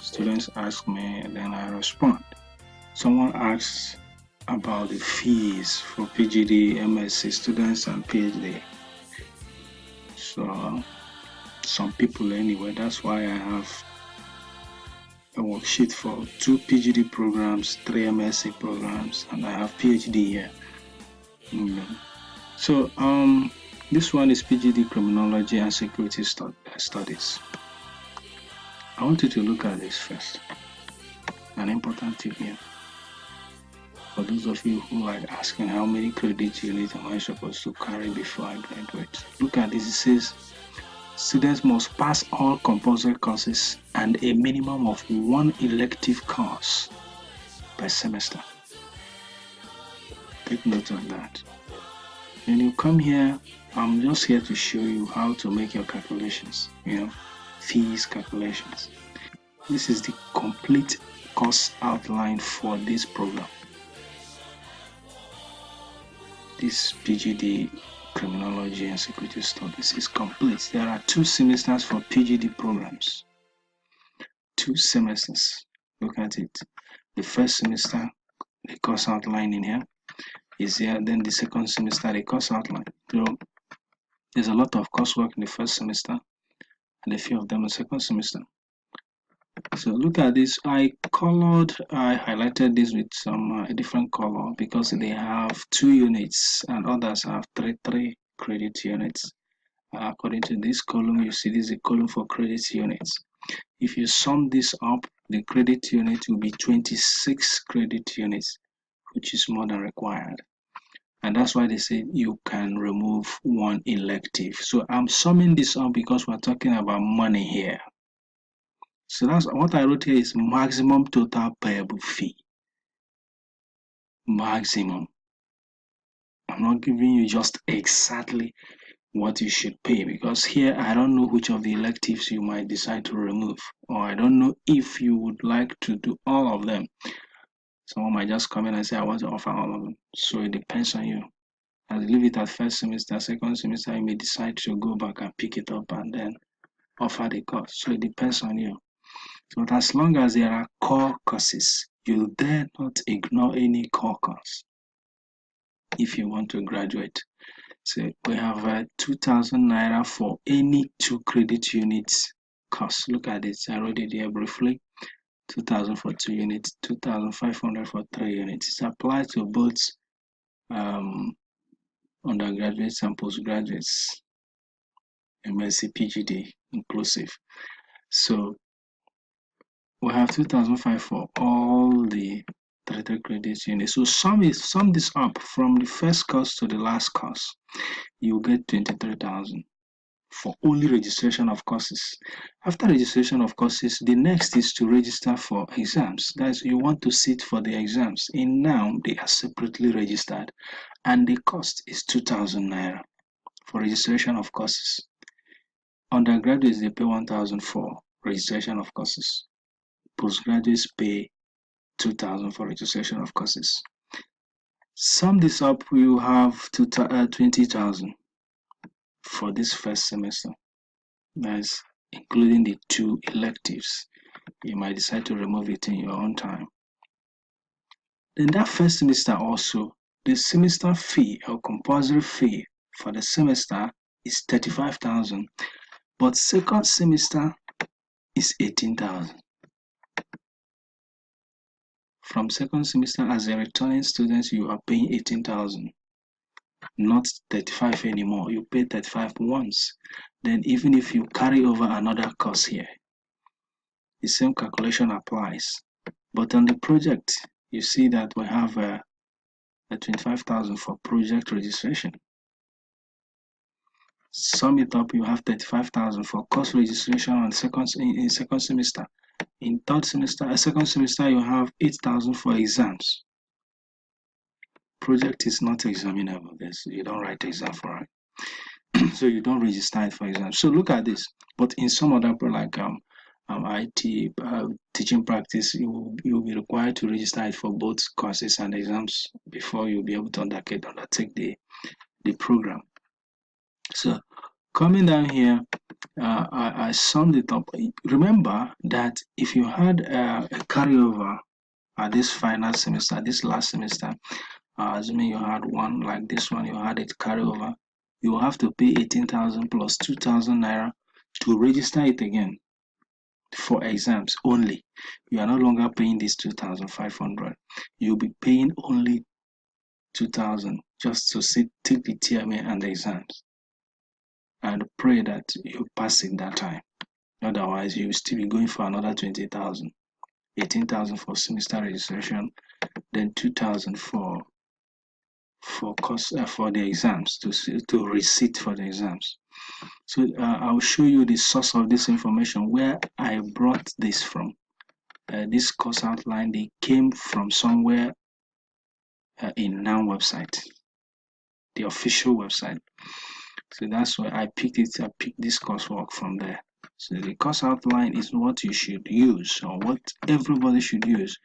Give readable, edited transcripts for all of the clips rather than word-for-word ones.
Students ask me and then I respond. Someone asks about the fees for PGD, MSc students and PhD. So some people anyway, that's why I have a worksheet for 2 PGD programs, 3 MSc programs, and I have PhD here. So this one is PGD Criminology and Security Studies. I want you to look at this first. An important tip here. For those of you who are asking how many credit units am I supposed to carry before I graduate, look at this. It says students must pass all compulsory courses and a minimum of 1 elective course per semester. Take note of that. When you come here, I'm just here to show you how to make your calculations, fees calculations. This is the complete course outline for this program. This PGD Criminology and Security Studies is complete. There are 2 semesters for PGD programs. 2 semesters. Look at it. The first semester, the course outline in here is here. Then the second semester, the course outline. So there's a lot of coursework in the first semester and a few of them in the second semester. So look at this. I highlighted this with some different color because they have 2 units and others have 3 credit units. According to this column, you see this is a column for credit units. If you sum this up, the credit unit will be 26 credit units, which is more than required. And that's why they say you can remove 1 elective. So I'm summing this up because we're talking about money here. So that's what I wrote here is maximum total payable fee. Maximum. I'm not giving you just exactly what you should pay because here I don't know which of the electives you might decide to remove, or I don't know if you would like to do all of them. Someone might just come in and say I want to offer all of them. So it depends on you. I'll leave it at first semester, second semester you may decide to go back and pick it up and then offer the course. So it depends on you. But as long as there are core courses, you dare not ignore any core course if you want to graduate. So we have 2,000 naira for any 2 credit units course. Look at it. I wrote it here briefly. 2,000 for 2 units, 2,500 for 3 units. It applies to both undergraduates and postgraduates, MSc, PGD inclusive. So we have 2,500 for all the 3 credit units. So sum this up from the first course to the last course. You get 23,000 for only registration of courses. After registration of courses, the next is to register for exams. That's you want to sit for the exams. In now, they are separately registered, and the cost is 2,000 naira for registration of courses. Undergraduates, they pay 1,000 for registration of courses. Postgraduates pay 2,000 for registration of courses. Sum this up, you have 20,000 for this first semester. That's including the 2 electives. You might decide to remove it in your own time. Then that first semester also, the semester fee or compulsory fee for the semester is 35,000, but second semester is 18,000. From second semester as a returning student, you are paying 18,000, not 35 anymore. You pay 35 once. Then even if you carry over another course here, the same calculation applies. But on the project, you see that we have a 25,000 for project registration. Sum it up, you have 35,000 for course registration on second semester. In second semester, you have 8,000 for exams. Project is not examinable. You don't write exam for it. So you don't register it for exams. So look at this. But in some other like IT teaching practice, you will be required to register it for both courses and exams before you'll be able to undertake the program. So Coming down here, I summed it up. Remember that if you had a carryover at this final semester, this last semester, assuming you had one like this one, you had it carryover, you will have to pay 18,000 plus 2,000 naira to register it again for exams only. You are no longer paying this 2,500. You'll be paying only 2,000 just to take the TMA and the exams, and pray that you pass it that time. Otherwise, you'll still be going for another 20,000, 18,000 for semester registration, then 2,000 for course for the exams to receipt for the exams. So I'll show you the source of this information, where I brought this from. This course outline, they came from somewhere in NOW website, the official website. So that's why I picked it. I picked this coursework from there. So the course outline is what you should use, or what everybody should use,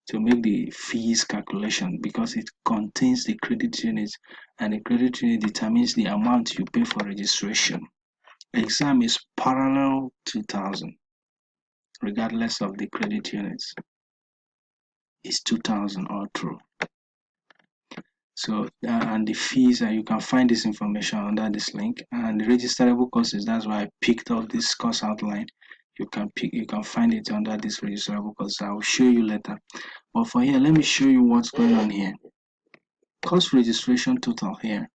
to make the fees calculation, because it contains the credit units, and the credit unit determines the amount you pay for registration. Exam is parallel 2,000, regardless of the credit units. It's 2,000 all through. So and the fees, you can find this information under this link, and the registerable courses. That's why I picked up this course outline. You can find it under this registerable course. I will show you later. But for here, let me show you what's going on here. Course registration total here,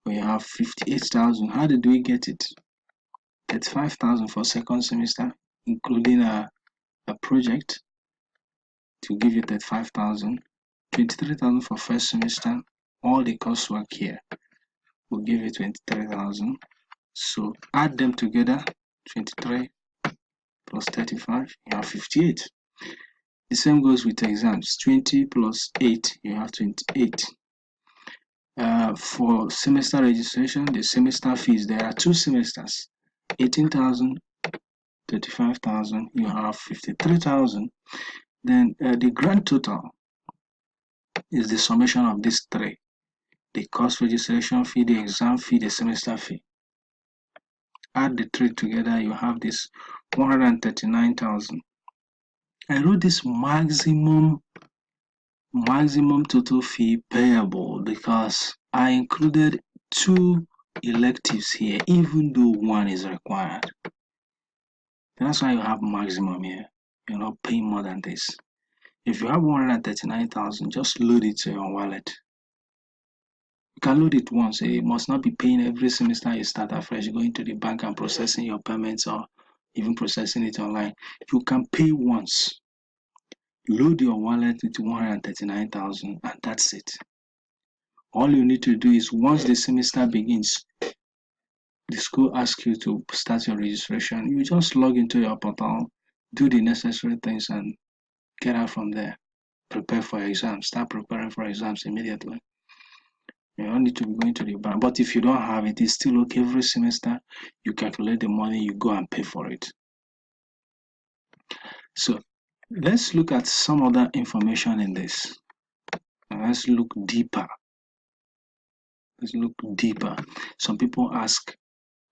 we have 58,000. How did we get it? 35,000 for second semester, including a project, to give you 35,000. 23,000 for first semester. All the coursework here will give you 23,000. So add them together, 23 plus 35, you have 58. The same goes with exams. 20 plus 8, you have 28. For semester registration, the semester fees, there are 2 semesters, 18,000, 35,000, you have 53,000. Then the grand total is the summation of these 3. The course registration fee, the exam fee, the semester fee. Add the 3 together, you have this 139,000. I wrote this maximum total fee payable because I included 2 electives here, even though 1 is required. That's why you have maximum here. You're not paying more than this. If you have 139,000, just load it to your wallet. You can load it once. You must not be paying every semester you start afresh, going to the bank and processing your payments, or even processing it online. You can pay once. Load your wallet with 139,000, and that's it. All you need to do is, once the semester begins, the school asks you to start your registration, you just log into your portal, do the necessary things, and get out from there. Prepare for your exams. Start preparing for exams immediately. You don't need to be going to the bank. But if you don't have it, it's still okay. Every semester, you calculate the money, you go and pay for it. So let's look at some other information in this. Let's look deeper. Some people ask,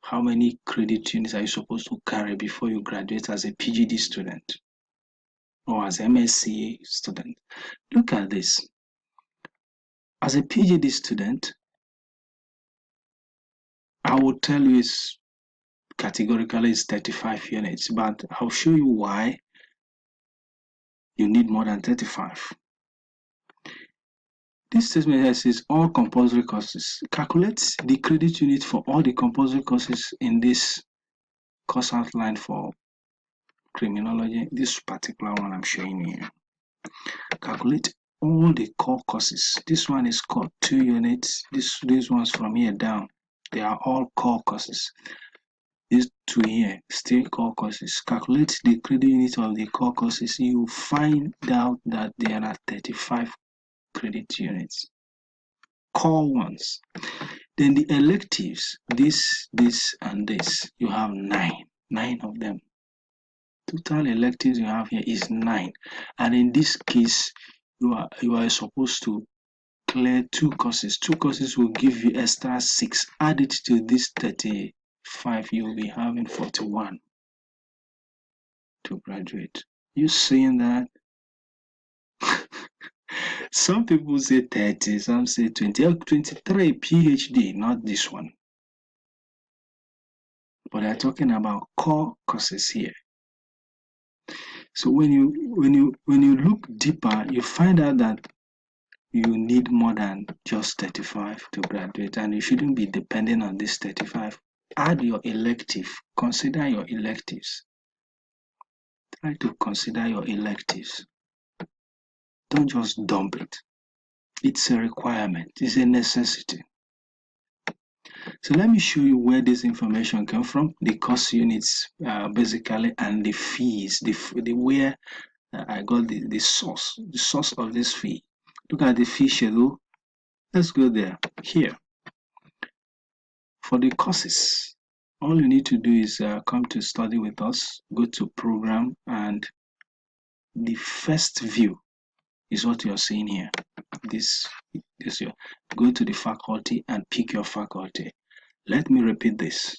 how many credit units are you supposed to carry before you graduate as a PGD student or as an MSc student? Look at this. As a PGD student, I will tell you it's categorically it's 35 units, but I'll show you why you need more than 35. This statement here says all compulsory courses. Calculate the credit unit for all the compulsory courses in this course outline for criminology. This particular one I'm showing here. Calculate all the core courses. This one is called 2 units. These ones from here down, they are all core courses. These 2 here, still core courses. Calculate the credit unit of the core courses. You find out that there are 35 credit units, core ones. Then the electives, this, and this, you have 9 of them. Total electives you have here is 9, and in this case, you are supposed to clear 2 courses. 2 courses will give you extra 6. Add it to this 35 5, you'll be having 41 to graduate. You seeing that? Some people say 30, some say 20, 23 PhD, not this one. But they're talking about core courses here. So when you look deeper, you find out that you need more than just 35 to graduate, and you shouldn't be depending on this 35. Add your elective. Consider your electives. Try to consider your electives. Don't just dump it. It's a requirement. It's a necessity. So let me show you where this information came from, the course units basically, and the fees, the where I got the source of this fee. Look at the fee schedule. Let's go there. Here, for the courses, all you need to do is come to study with us, go to program, and the first view is what you're seeing here. This here. Go to the faculty and pick your faculty. Let me repeat this.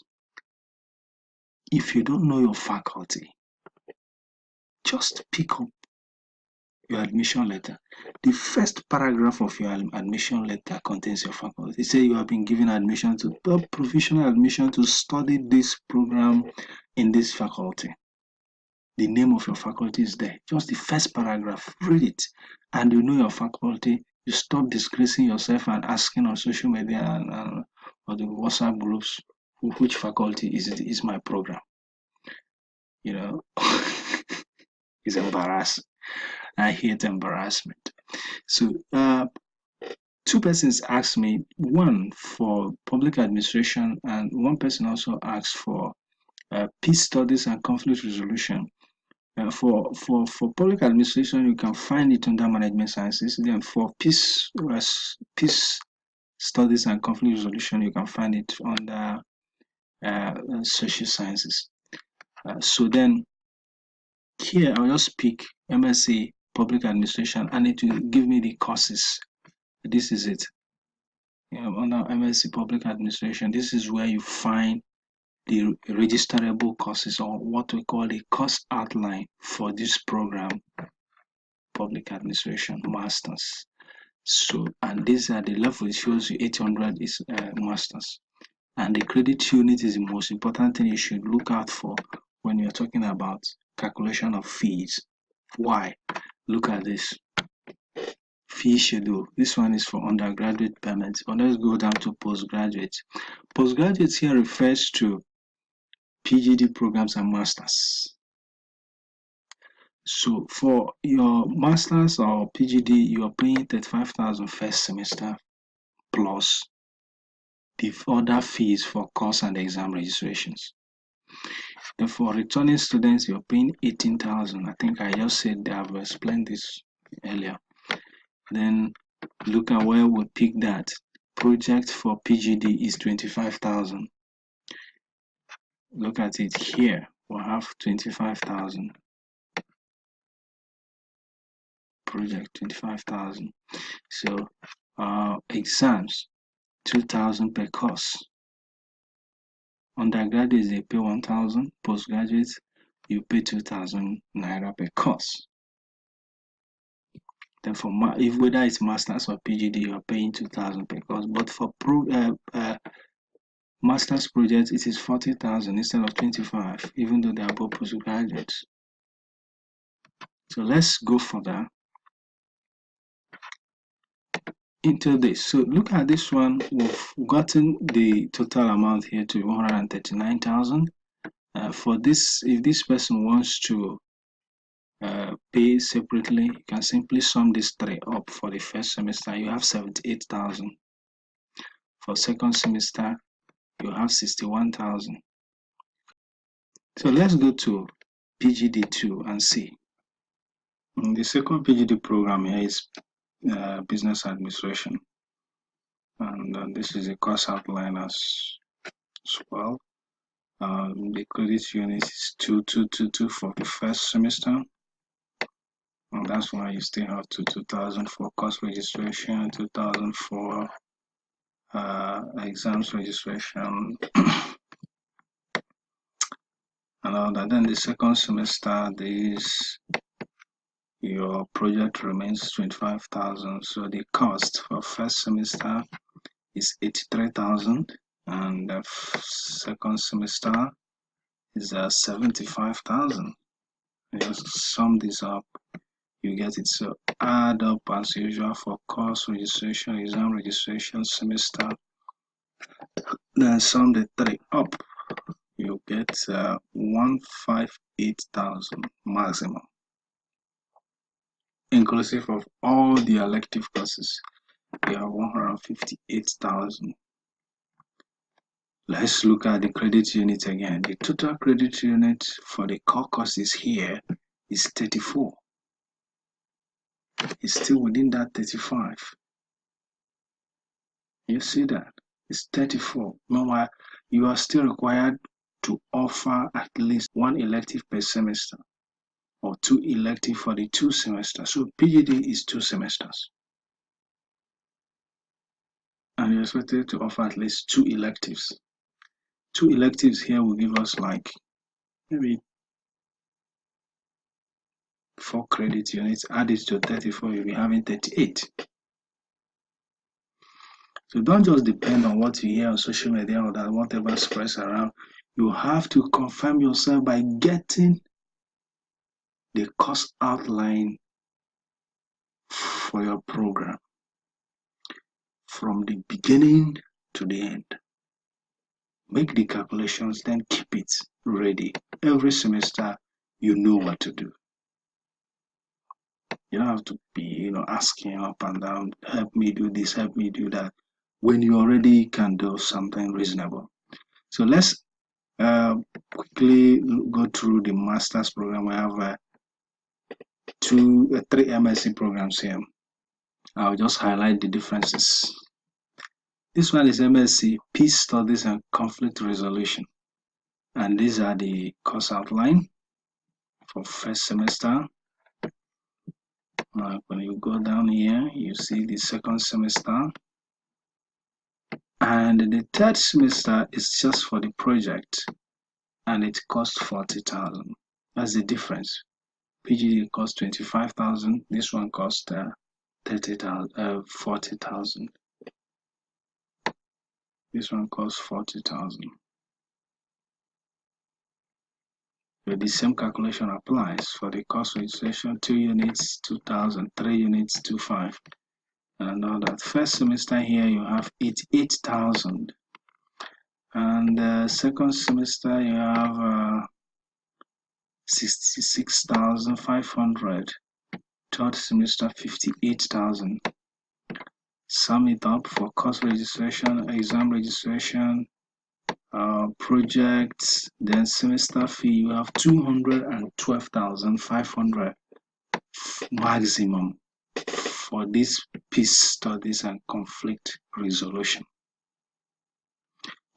If you don't know your faculty, just pick up your admission letter. The first paragraph of your admission letter contains your faculty. It says you have been given admission to provisional admission to study this program in this faculty. The name of your faculty is there. Just the first paragraph. Read it, and you know your faculty. You stop disgracing yourself and asking on social media and or the WhatsApp groups, which faculty is my program. You know, it's embarrassing. I hate embarrassment. So, two persons asked me, one for public administration, and one person also asked for peace studies and conflict resolution. For public administration, you can find it under management sciences. Then for peace studies and conflict resolution, you can find it under social sciences. So then here I'll just pick MSc public administration, and it will give me the courses. This is it. Under MSc public administration, this is where you find the registerable courses, or what we call a course outline for this program, public administration masters. So, and these are the level. It shows you 800 is masters, and the credit unit is the most important thing you should look out for when you're talking about calculation of fees. Why? Look at this fee schedule. This one is for undergraduate payments, but let's go down to postgraduate. Postgraduate here refers to PGD programs and masters. So for your masters or PGD, you are paying 35,000 first semester plus the other fees for course and exam registrations. Then for returning students, you're paying 18,000. I think I just said I've explained this earlier. Then look at where we pick that. Project for PGD is 25,000. Look at it here. We'll have 25,000. Project 25,000. So exams 2,000 per course. Undergraduates they pay 1,000. Postgraduates you pay 2,000 naira per course. Then for if whether it's masters or PGD, you are paying 2,000 per course. But for master's projects, it is 40,000 instead of 25, even though they are both postgraduates. So let's go further into this. So look at this one. We've gotten the total amount here to 139,000. For this, if this person wants to pay separately, you can simply sum these three up. For the first semester, you have 78,000. For second semester, you have 61,000. So let's go to PGD2 and see. The second PGD program here is business administration, and this is a course outline as well. The credit unit is 2222 for the first semester, and that's why you still have 2,000 for course registration, 2,000 for exams registration. and all that. Then the second semester, your project remains 25,000. So the cost for first semester is 83,000, and the second semester is 75,000. Just sum this up, you get it. So add up as usual for course registration, exam registration, semester, then sum the three up, you get 158,000 maximum, inclusive of all the elective courses. You have 158,000. Let's look at the credit unit again. The total credit unit for the core courses here is 34. It's still within that 35. You see that? It's 34. Meanwhile, you are still required to offer at least one elective per semester or two elective for the 2 semesters. So PGD is 2 semesters. And you're expected to offer at least 2 electives. 2 electives here will give us like maybe 4 credit units. Add it to 34, you'll be having 38. So don't just depend on what you hear on social media or that whatever spreads around. You have to confirm yourself by getting the course outline for your program from the beginning to the end. Make the calculations, then keep it ready. Every semester, you know what to do. You don't have to be, asking up and down, help me do this, help me do that, when you already can do something reasonable. So let's quickly go through the master's program. We have 3 MSc programs here. I'll just highlight the differences. This one is MSc Peace Studies and Conflict Resolution, and these are the course outline for first semester. When you go down here, you see the second semester, and the third semester is just for the project, and it costs 40,000. That's the difference. PGD costs 25,000. This one costs 40,000. This one costs 40,000. But the same calculation applies for the course registration: 2 units, 2,000, 3 units, 25, and all that. First semester here you have 88,000, and second semester you have 66,500. Third semester 58,000. Sum it up for course registration, exam registration, projects, then semester fee. You have 212,500 maximum for this peace studies and conflict resolution.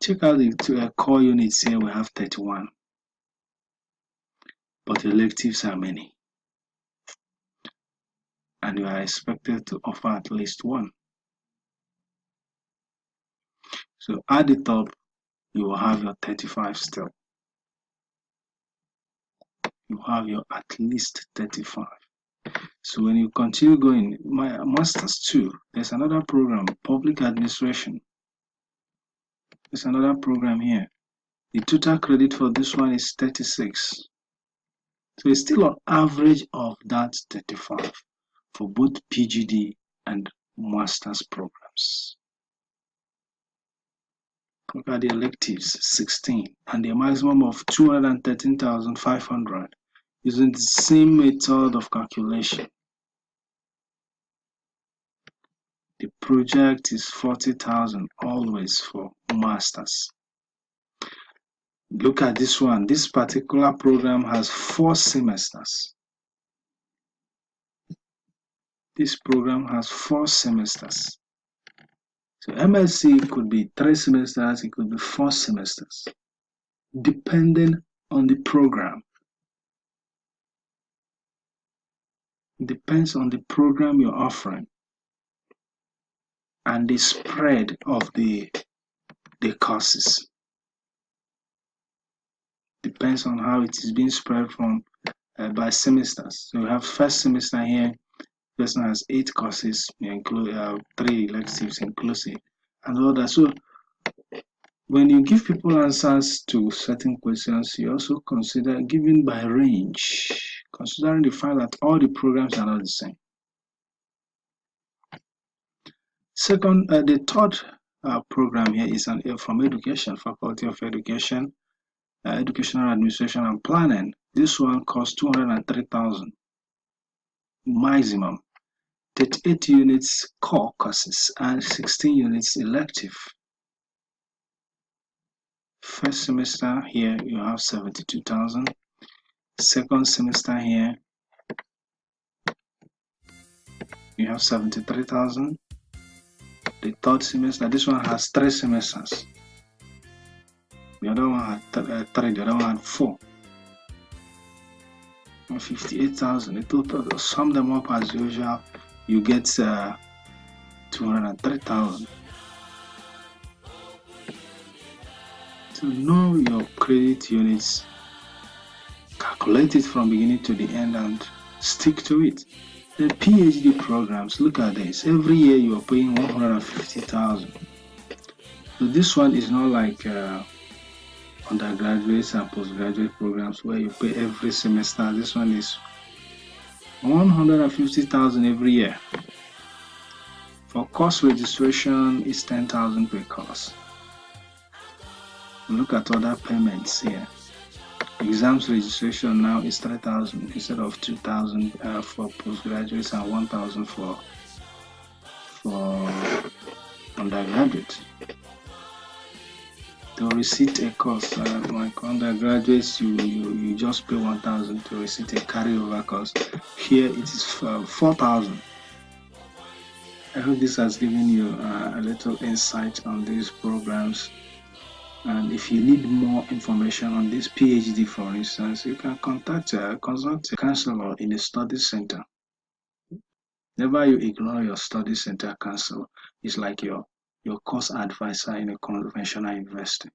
Check out the core units here. We have 31, but electives are many, and you are expected to offer at least one. So add it up, you will have your 35 still. You have your at least 35. So when you continue going, my master's 2, there's another program, public administration. There's another program here. The total credit for this one is 36. So it's still on average of that 35 for both PGD and master's programs. Look at the electives, 16, and the maximum of 213,500 using the same method of calculation. The project is 40,000 always for masters. Look at this one. This particular program has 4 semesters. This program has 4 semesters. So MSc could be 3 semesters, it could be 4 semesters, depending on the program. It depends on the program you're offering and the spread of the courses. Depends on how it is being spread from by semesters. So you have first semester here, person has 8 courses, include 3 electives inclusive, and all that. So when you give people answers to certain questions, you also consider giving by range, considering the fact that all the programs are not the same. Second, the third program here is from education, Faculty of Education, Educational Administration and Planning. This one costs 203,000 maximum, 38 units core courses and 16 units elective. First semester here you have 72,000. Second semester here you have 73,000. The third semester, this one has 3 semesters. The other one had 3, the other one had 4. 58,000. The total, sum them up as usual, you get 203,000. To know your credit units, calculate it from beginning to the end and stick to it. The PhD programs, look at this. Every year you are paying 150,000. So this one is not like undergraduate and postgraduate programs where you pay every semester. This one is 150,000 every year. For course registration, it's 10,000 per course. Look at other payments here. Exams registration now is 3,000 instead of 2,000 for postgraduates and 1,000 for undergraduate. To receipt a course, like undergraduates, you just pay 1,000 to receipt a carryover course. Here it is 4,000. I hope this has given you a little insight on these programs. And if you need more information on this PhD, for instance, you can consult a counselor in a study center. Never you ignore your study center counselor. It's like your course advisor in a conventional university.